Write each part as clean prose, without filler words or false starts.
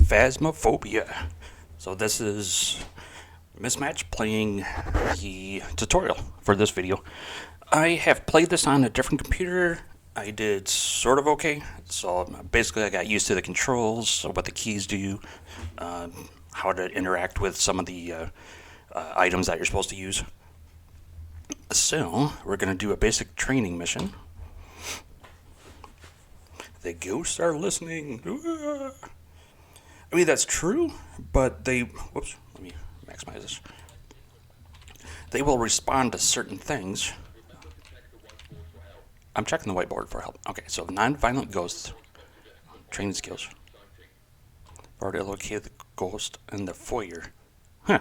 Phasmophobia. So this is Mismatch playing the tutorial for this video. I have played this on a different computer. I did sort of okay. So basically I got used to the controls, what the keys do, how to interact with some of the items that you're supposed to use. So we're going to do a basic training mission. The ghosts are listening. I mean, that's true, but whoops, let me maximize this. They will respond to certain things. I'm checking the whiteboard for help. Okay, so non-violent ghosts. Training skills. I've already located the ghost in the foyer. Huh.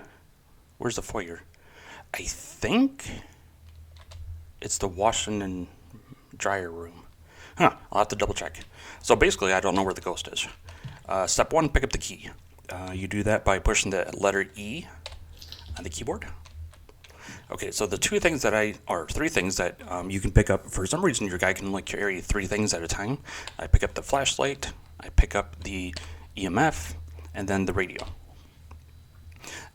Where's the foyer? I think it's the washing and dryer room. Huh, I'll have to double check. So basically, I don't know where the ghost is. Step 1, pick up the key. You do that by pushing the letter E on the keyboard. Okay, so the three things that you can pick up. For some reason, your guy can only carry 3 things at a time. I pick up the flashlight, I pick up the EMF, and then the radio.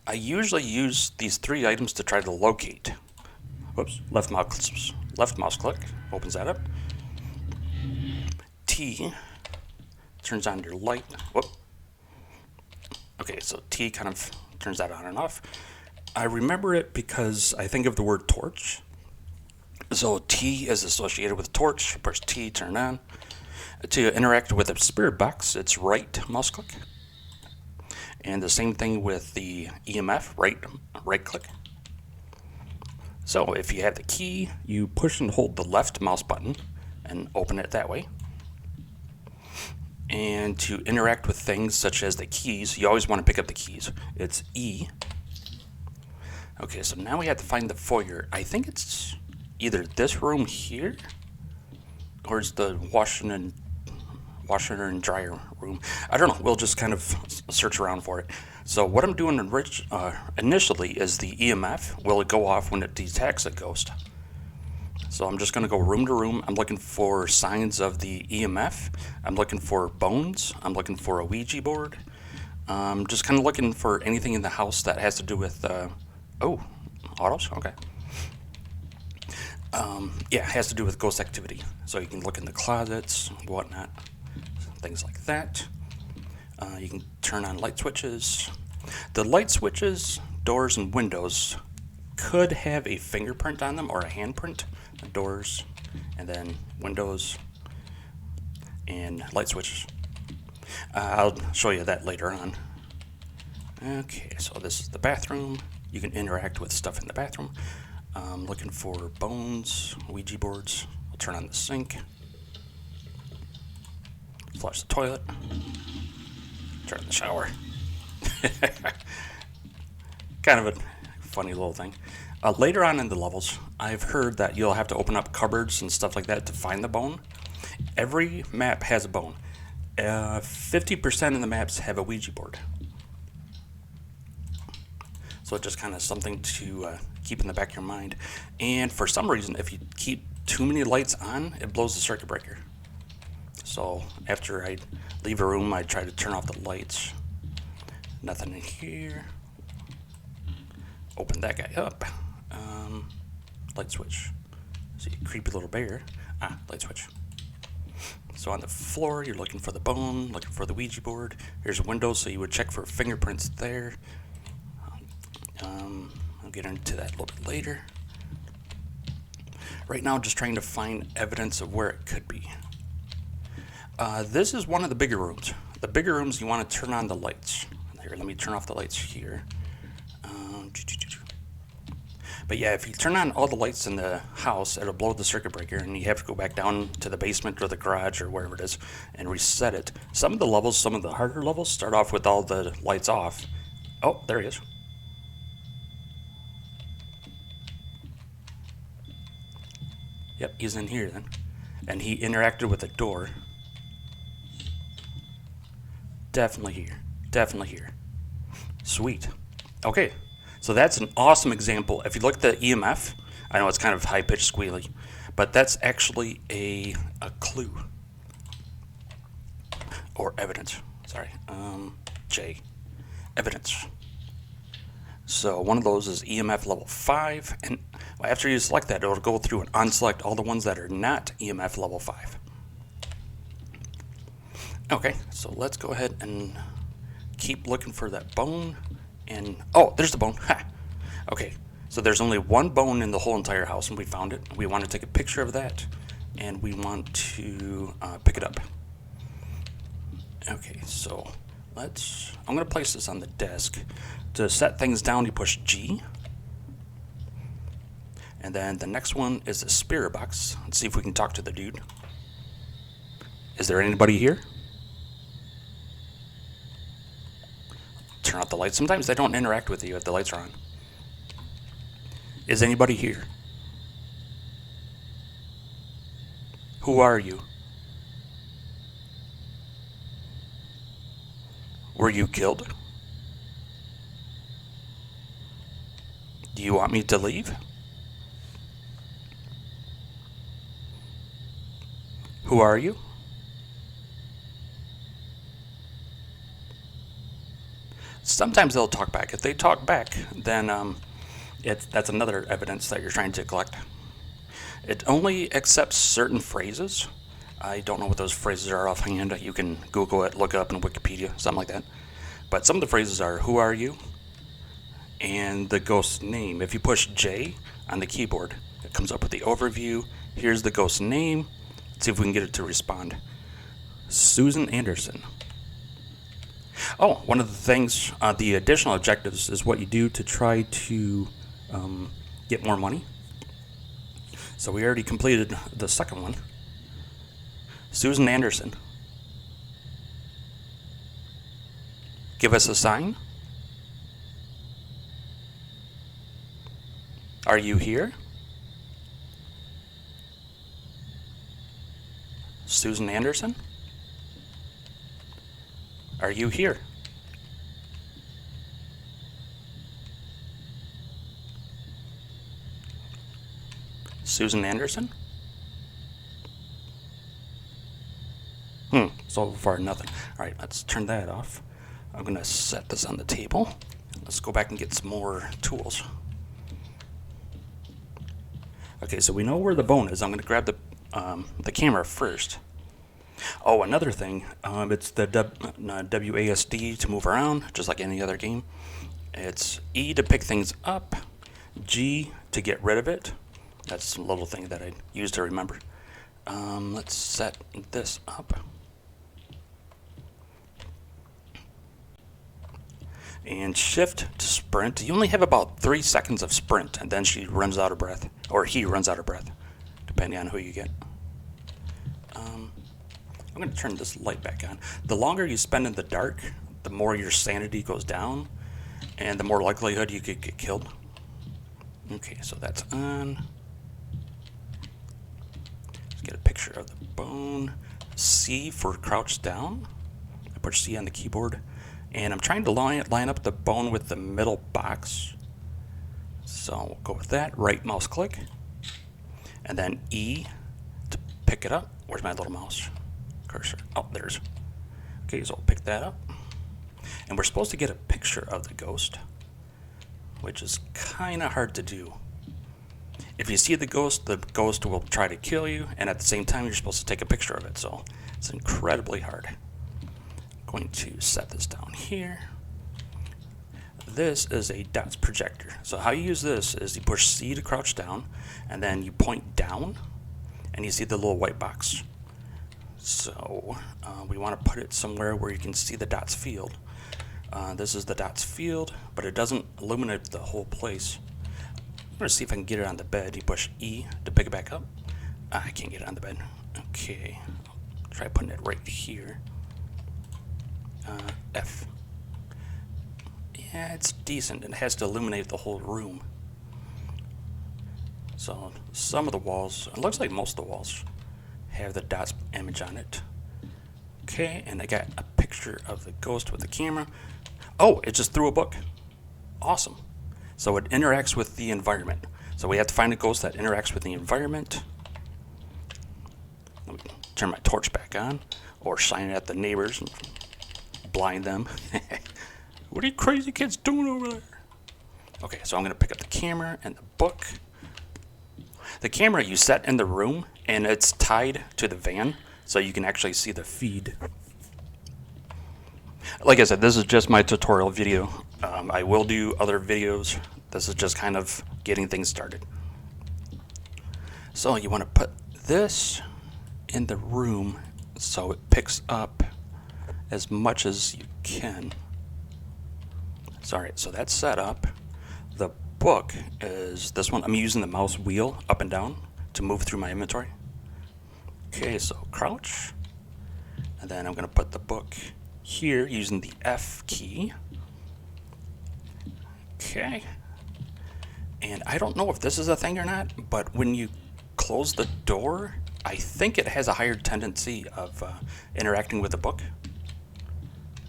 I usually use these 3 items to try to locate. Whoops, left mouse click, opens that up. T turns on your light. Whoop. Okay, so T kind of turns that on and off. I remember it because I think of the word torch. So T is associated with torch. Press T, turn on. To interact with the spirit box, it's right mouse click. And the same thing with the EMF, right click. So if you have the key, you push and hold the left mouse button and open it that way. And to interact with things such as the keys, you always want to pick up the keys. It's E. Okay, so now we have to find the foyer. I think it's either this room here, or it's the washer and dryer room. I don't know. We'll just kind of search around for it. So what I'm doing initially is the EMF will go off when it detects a ghost. So I'm just going to go room to room. I'm looking for signs of the EMF. I'm looking for bones. I'm looking for a Ouija board. Just kind of looking for anything in the house that has to do with, autos, okay. Yeah, it has to do with ghost activity. So you can look in the closets, whatnot, things like that. You can turn on light switches. The light switches, doors, and windows could have a fingerprint on them or a handprint. Doors, and then windows, and light switches. I'll show you that later on. Okay, so this is the bathroom. You can interact with stuff in the bathroom. Looking for bones, Ouija boards. I'll turn on the sink. Flush the toilet. Turn on the shower. Kind of a funny little thing. Later on in the levels, I've heard that you'll have to open up cupboards and stuff like that to find the bone. Every map has a bone. 50% of the maps have a Ouija board. So it's just kind of something to keep in the back of your mind. And for some reason, if you keep too many lights on, it blows the circuit breaker. So after I leave a room, I try to turn off the lights. Nothing in here. Open that guy up. Light switch. See, creepy little bear. Light switch. So on the floor, you're looking for the bone, looking for the Ouija board. Here's a window, so you would check for fingerprints there. I'll get into that a little bit later. Right now, I'm just trying to find evidence of where it could be. This is one of the bigger rooms. The bigger rooms, you want to turn on the lights. Here, let me turn off the lights here. But yeah, if you turn on all the lights in the house, it'll blow the circuit breaker, and you have to go back down to the basement or the garage or wherever it is and reset it. Some of the levels, some of the harder levels, start off with all the lights off. Oh, there he is. Yep, he's in here then. And he interacted with a door. Definitely here. Definitely here. Sweet. Okay. So that's an awesome example. If you look at the EMF, I know it's kind of high-pitched squealy, but that's actually a clue. Or evidence. Sorry. J. Evidence. So one of those is EMF level 5, and after you select that, it'll go through and unselect all the ones that are not EMF level 5. Okay, so let's go ahead and keep looking for that bone. And oh, there's the bone. Ha! Okay, so there's only one bone in the whole entire house, and we found it. We want to take a picture of that, and we want to pick it up. Okay, so I'm going to place this on the desk. To set things down, you push G. And then the next one is the spirit box. Let's see if we can talk to the dude. Is there anybody here? Turn out the lights. Sometimes they don't interact with you if the lights are on. Is anybody here? Who are you? Were you killed? Do you want me to leave? Who are you? Sometimes they'll talk back. If they talk back, then that's another evidence that you're trying to collect. It only accepts certain phrases. I don't know what those phrases are offhand. You can Google it, look it up in Wikipedia, something like that. But some of the phrases are, who are you? And the ghost's name. If you push J on the keyboard, it comes up with the overview. Here's the ghost's name. Let's see if we can get it to respond. Susan Anderson. Oh, one of the things, the additional objectives is what you do to try to get more money. So we already completed the second one. Susan Anderson. Give us a sign. Are you here? Susan Anderson? Are you here? Susan Anderson? So far nothing. Alright, let's turn that off. I'm going to set this on the table. Let's go back and get some more tools. Okay, so we know where the bone is. I'm going to grab the camera first. Oh, another thing, it's the WASD to move around, just like any other game. It's E to pick things up, G to get rid of it. That's a little thing that I use to remember. Let's set this up. And shift to sprint. You only have about 3 seconds of sprint, and then she runs out of breath, or he runs out of breath, depending on who you get. I'm going to turn this light back on. The longer you spend in the dark, the more your sanity goes down, and the more likelihood you could get killed. Okay, so that's on. Let's get a picture of the bone. C for crouch down. I push C on the keyboard, and I'm trying to line up the bone with the middle box. So we'll go with that. Right mouse click, and then E to pick it up. Where's my little mouse cursor? Oh, there's. Okay, so I'll pick that up. And we're supposed to get a picture of the ghost, which is kind of hard to do. If you see the ghost will try to kill you, and at the same time, you're supposed to take a picture of it, so it's incredibly hard. I'm going to set this down here. This is a dots projector. So how you use this is you push C to crouch down, and then you point down, and you see the little white box. So we want to put it somewhere where you can see the dots field. This is the dots field, but it doesn't illuminate the whole place. I'm going to see if I can get it on the bed. You push E to pick it back up. I can't get it on the bed. Okay, I'll try putting it right here. F. Yeah, it's decent. It has to illuminate the whole room. So some of the walls, it looks like most of the walls, have the dots image on it. Okay, and I got a picture of the ghost with the camera. Oh, it just threw a book. Awesome. So it interacts with the environment. So we have to find a ghost that interacts with the environment. Let me turn my torch back on, or shine it at the neighbors and blind them. What are you crazy kids doing over there? Okay, so I'm going to pick up the camera and the book. The camera you set in the room, and it's tied to the van, so you can actually see the feed. Like I said, this is just my tutorial video. I will do other videos. This is just kind of getting things started. So you want to put this in the room so it picks up as much as you can. Sorry, so that's set up. The book is this one. I'm using the mouse wheel up and down to move through my inventory. Okay, so crouch. And then I'm going to put the book here using the F key. Okay. And I don't know if this is a thing or not, but when you close the door, I think it has a higher tendency of interacting with the book.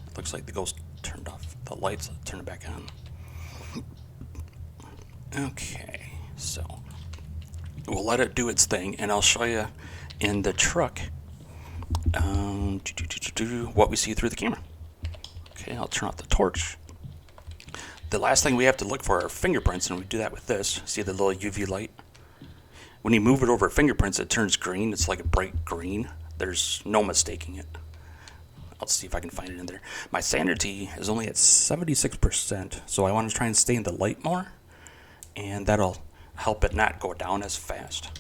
It looks like the ghost turned off the lights. I'll turn it back on. Okay, so we'll let it do its thing, and I'll show you in the truck what we see through the camera. Okay, I'll turn off the torch. The last thing we have to look for are fingerprints, and we do that with this. See the little UV light? When you move it over fingerprints, it turns green. It's like a bright green. There's no mistaking it. I'll see if I can find it in there. My sanity is only at 76%, so I want to try and stay in the light more, and that'll help it not go down as fast.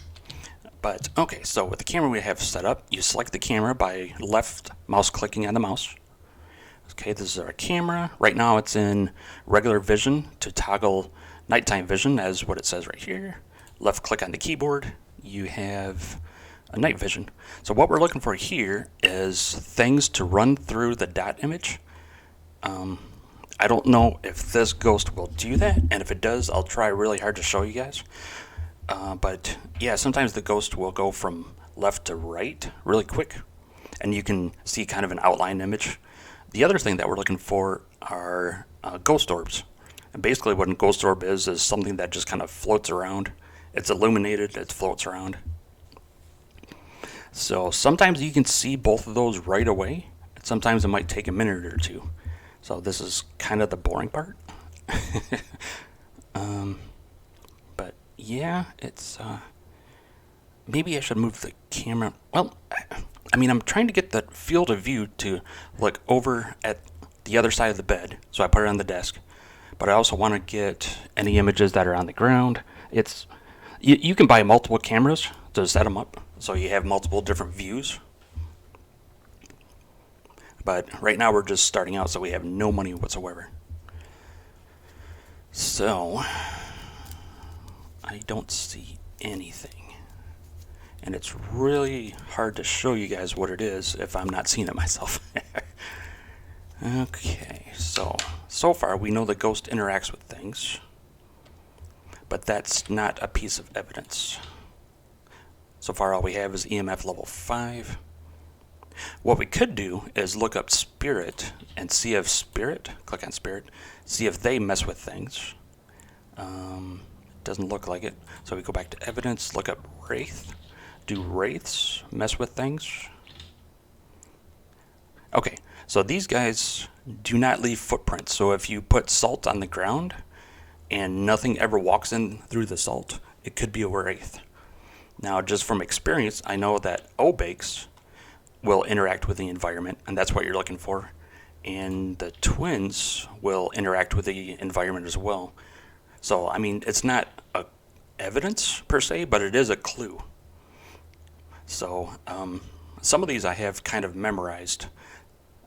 But, okay, so with the camera we have set up, you select the camera by left mouse clicking on the mouse. Okay, this is our camera. Right now it's in regular vision to toggle nighttime vision, as what it says right here. Left click on the keyboard, you have a night vision. So what we're looking for here is things to run through the dot image. I don't know if this ghost will do that, and if it does, I'll try really hard to show you guys. But yeah, sometimes the ghost will go from left to right really quick, and you can see kind of an outline image. The other thing that we're looking for are ghost orbs. And basically what a ghost orb is something that just kind of floats around. It's illuminated, it floats around. So sometimes you can see both of those right away, and sometimes it might take a minute or two. So this is kind of the boring part. But yeah, it's maybe I should move the camera. Well, I mean, I'm trying to get the field of view to look over at the other side of the bed, so I put it on the desk. But I also want to get any images that are on the ground. It's you can buy multiple cameras to set them up, so you have multiple different views. But right now we're just starting out, so we have no money whatsoever. So I don't see anything. And it's really hard to show you guys what it is if I'm not seeing it myself. Okay, so far we know the ghost interacts with things, but that's not a piece of evidence. So far all we have is EMF level 5. What we could do is look up spirit and see if spirit, click on spirit, see if they mess with things. Doesn't look like it. So we go back to evidence, look up wraith. Do wraiths mess with things? Okay, so these guys do not leave footprints. So if you put salt on the ground and nothing ever walks in through the salt, it could be a wraith. Now, just from experience, I know that obakes will interact with the environment, and that's what you're looking for. And the twins will interact with the environment as well. So, I mean, it's not a evidence per se, but it is a clue. So, some of these I have kind of memorized.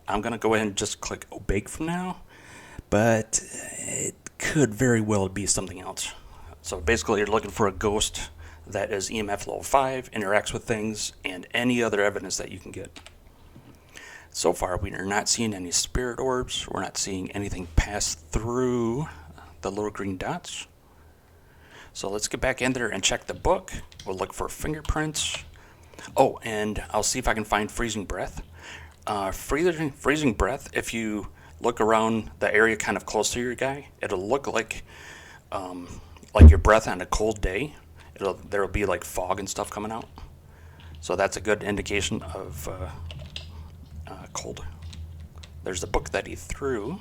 I'm going to go ahead and just click obake from now, but it could very well be something else. So basically you're looking for a ghost that is EMF level 5, interacts with things, and any other evidence that you can get. So far we are not seeing any spirit orbs. We're not seeing anything pass through the little green dots. So let's get back in there and check the book. We'll look for fingerprints. Oh, and I'll see if I can find freezing breath. Freezing breath, if you look around the area kind of close to your guy, it'll look like your breath on a cold day. There'll be like fog and stuff coming out. So that's a good indication of cold. There's the book that he threw.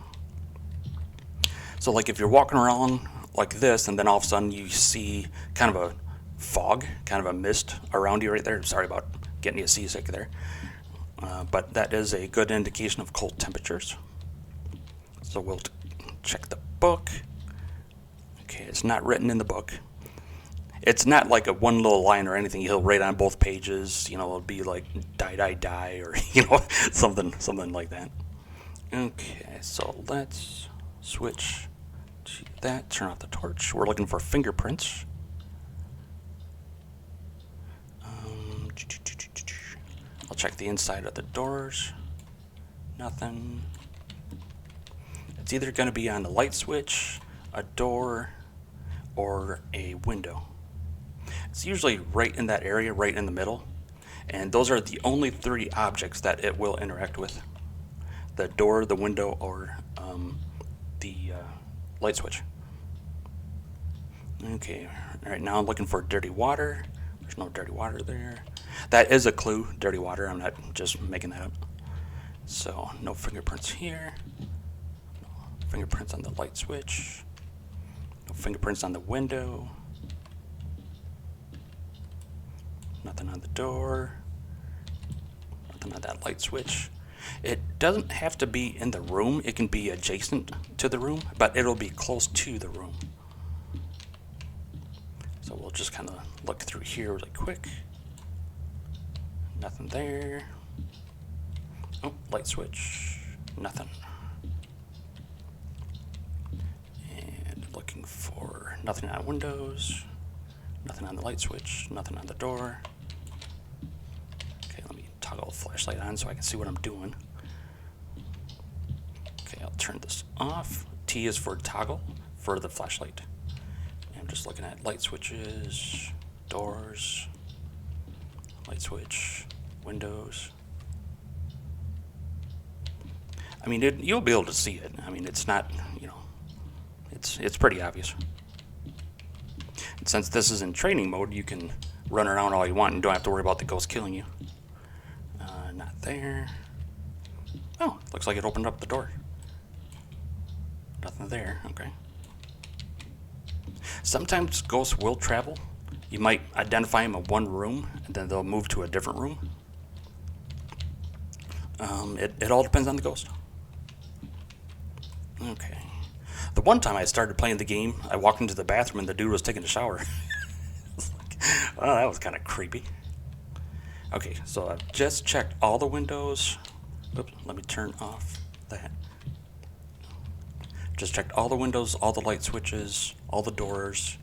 So like if you're walking around like this and then all of a sudden you see kind of a fog, kind of a mist around you right there. Sorry about getting you seasick there. But that is a good indication of cold temperatures. So we'll check the book. Okay, it's not written in the book. It's not like a one little line or anything. He'll write on both pages. You know, it'll be like die, die, die, or something like that. Okay, so let's switch to that. Turn off the torch. We're looking for fingerprints. I'll check the inside of the doors. Nothing. It's either going to be on the light switch, a door, or a window. It's usually right in that area, right in the middle. And those are the only 3 objects that it will interact with. The door, the window, or the light switch. Okay, right now I'm looking for dirty water. There's no dirty water there. That is a clue, dirty water. I'm not just making that up. So, no fingerprints here. No fingerprints on the light switch. No fingerprints on the window. Nothing on the door. Nothing on that light switch. It doesn't have to be in the room. It can be adjacent to the room, but it'll be close to the room. So we'll just kind of look through here really quick. Nothing there. Oh, light switch. Nothing. And looking for nothing on windows. Nothing on the light switch. Nothing on the door. Okay, let me toggle the flashlight on so I can see what I'm doing. Okay, I'll turn this off. T is for toggle for the flashlight. And I'm just looking at light switches, doors, light switch, windows. I mean, you'll be able to see it. I mean, it's not, it's pretty obvious. And since this is in training mode, you can run around all you want and don't have to worry about the ghost killing you. Not there. Oh, looks like it opened up the door. Nothing there. Okay. Sometimes ghosts will travel. You might identify them in one room, and then they'll move to a different room. It all depends on the ghost. Okay. The one time I started playing the game, I walked into the bathroom and the dude was taking a shower. It's like, oh, that was kind of creepy. Okay, so I've just checked all the windows. Oops, let me turn off that. Just checked all the windows, all the light switches, all the doors,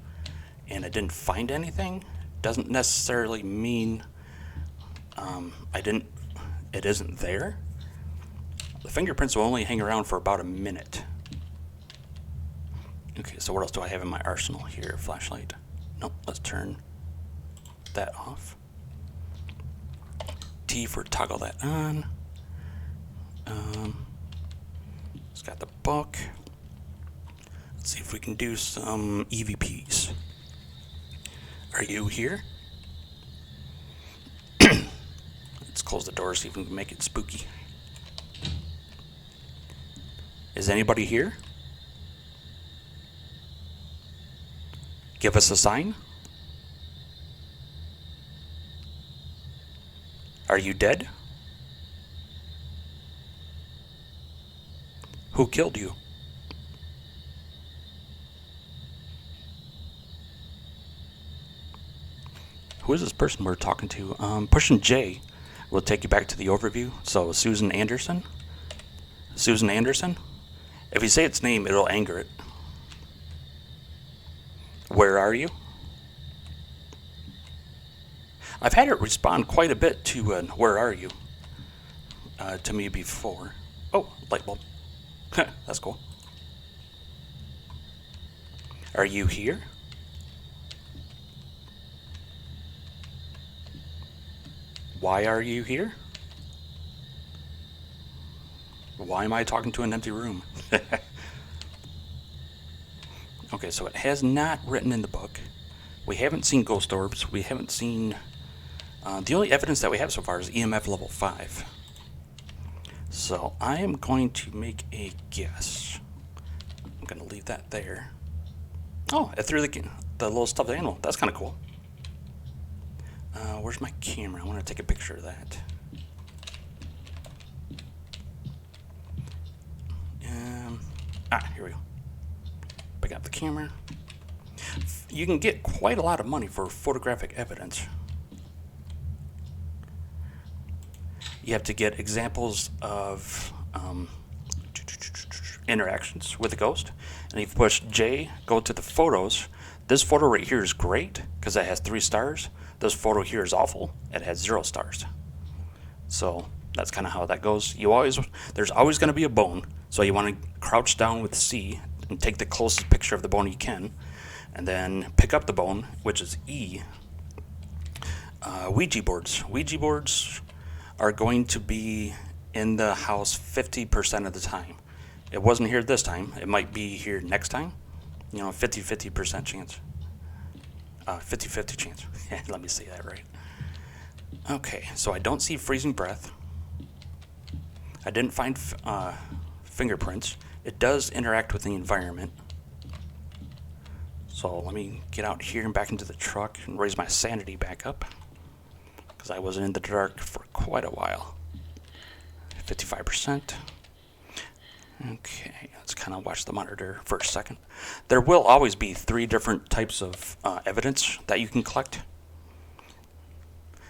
and I didn't find anything. Doesn't necessarily mean it isn't there. The fingerprints will only hang around for about a minute. Okay, so what else do I have in my arsenal here? Flashlight. Nope, let's turn that off. T for toggle that on. It's got the book. Let's see if we can do some EVPs. Are you here? Let's close the door, see if we can make it spooky. Is anybody here? Give us a sign. Are you dead? Who killed you? Who is this person we're talking to? Pushing J will take you back to the overview. So Susan Anderson. Susan Anderson. If you say its name, it'll anger it. Where are you? I've had it respond quite a bit to where are you to me before. Oh, light bulb. That's cool. Are you here? Why are you here? Why am I talking to an empty room? Okay, so it has not written in the book. We haven't seen ghost orbs. We haven't seen... the only evidence that we have so far is EMF level 5. So I am going to make a guess. I'm going to leave that there. Oh, it threw the little stuffed animal. That's kind of cool. Where's my camera? I want to take a picture of that. Here we go. Pick up the camera. You can get quite a lot of money for photographic evidence. You have to get examples of interactions with the ghost. And if you push J, go to the photos. This photo right here is great because it has 3 stars. This photo here is awful. It has 0 stars. So that's kind of how that goes. There's always going to be a bone. So you want to crouch down with C and take the closest picture of the bone you can. And then pick up the bone, which is E. Ouija boards. Ouija boards are going to be in the house 50% of the time. It wasn't here this time. It might be here next time. 50% chance. 50-50 chance. Let me say that right. Okay, so I don't see freezing breath. I didn't find fingerprints. It does interact with the environment. So let me get out here and back into the truck and raise my sanity back up, because I wasn't in the dark for quite a while. 55%. Okay, let's kind of watch the monitor for a second. There will always be 3 different types of evidence that you can collect.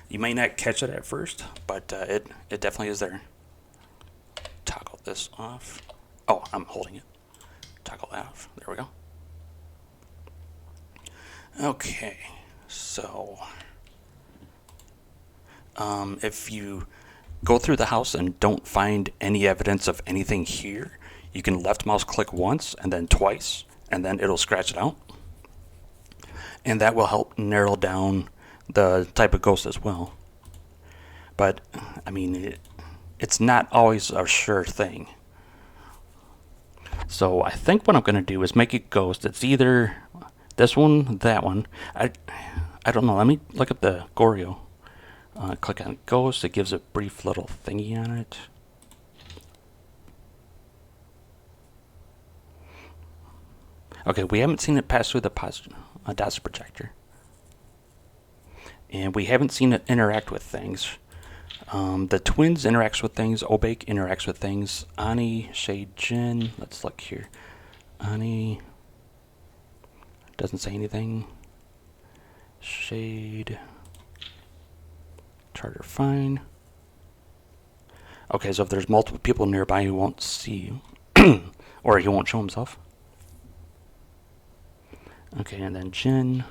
You may not catch it at first, but it definitely is there. Toggle this off. Oh, I'm holding it. Toggle that off. There we go. Okay, so if you go through the house and don't find any evidence of anything here, you can left mouse click once and then twice, and then it'll scratch it out. And that will help narrow down the type of ghost as well. But, I mean, it's not always a sure thing. So I think what I'm going to do is make a ghost. It's either this one, that one. I don't know. Let me look at the Goryo. Click on ghost. It gives a brief little thingy on it. Okay, we haven't seen it pass through the DOTS projector. And we haven't seen it interact with things. The twins interacts with things. Obake interacts with things. Ani, Shade, Jin. Let's look here. Ani doesn't say anything. Shade. Charter, fine. Okay, so if there's multiple people nearby, he won't see you. Or he won't show himself. Okay, and then Jin.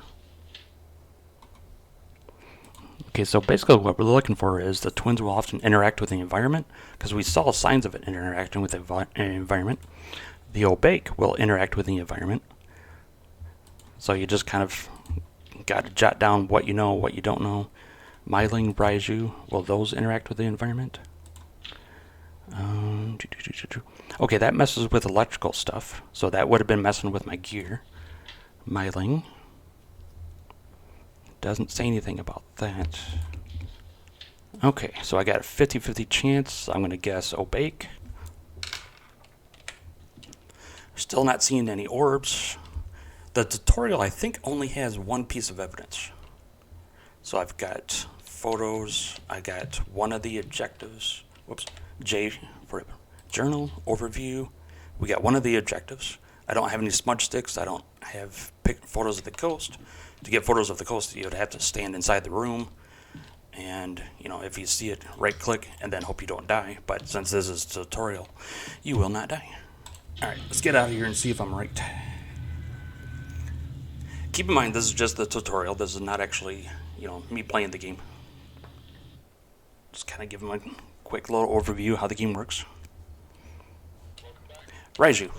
Okay, so basically what we're looking for is the twins will often interact with the environment, because we saw signs of it interacting with the environment. The Obake will interact with the environment. So you just kind of got to jot down what you know, what you don't know. Myling, Raiju, will those interact with the environment? Okay, that messes with electrical stuff, so that would have been messing with my gear. Myling. Doesn't say anything about that. Okay, so I got a 50-50 chance. I'm going to guess Obake. Still not seeing any orbs. The tutorial, I think, only has one piece of evidence. So I've got photos. I got one of the objectives. Whoops. J for journal, overview. We got one of the objectives. I don't have any smudge sticks. I don't have photos of the ghost. To get photos of the ghost, you would have to stand inside the room. And, if you see it, right click and then hope you don't die. But since this is a tutorial, you will not die. Alright, let's get out of here and see if I'm right. Keep in mind, this is just the tutorial. This is not actually, me playing the game. Just kind of give them a quick little overview how the game works. Raiju.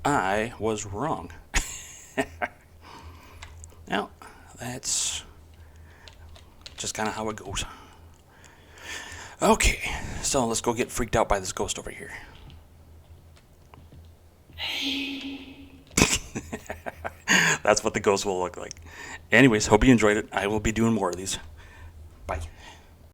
I was wrong. Now, that's just kind of how it goes. Okay, so let's go get freaked out by this ghost over here. That's what the ghost will look like. Anyways, hope you enjoyed it. I will be doing more of these. Bye.